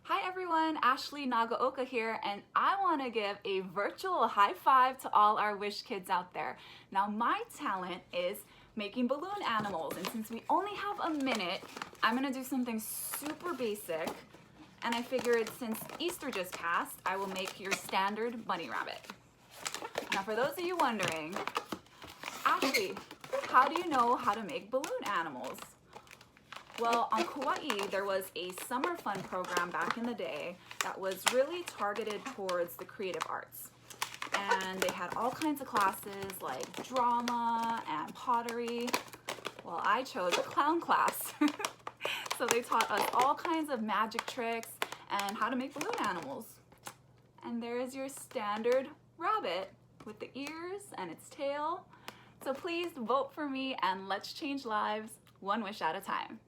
Hi everyone, Ashley Nagaoka here, and I want to give a virtual high five to all our Wish kids out there. Now my talent is making balloon animals, and since we only have a minute, I'm going to do something super basic, and I figured since Easter just passed, I will make your standard bunny rabbit. Now for those of you wondering, Ashley, how do you know how to make balloon animals? Well, on Kauai, there was a summer fun program back in the day that was really targeted towards the creative arts. And they had all kinds of classes like drama and pottery. Well, I chose a clown class. So they taught us all kinds of magic tricks and how to make balloon animals. And there's your standard rabbit with the ears and its tail. So please vote for me and let's change lives one wish at a time.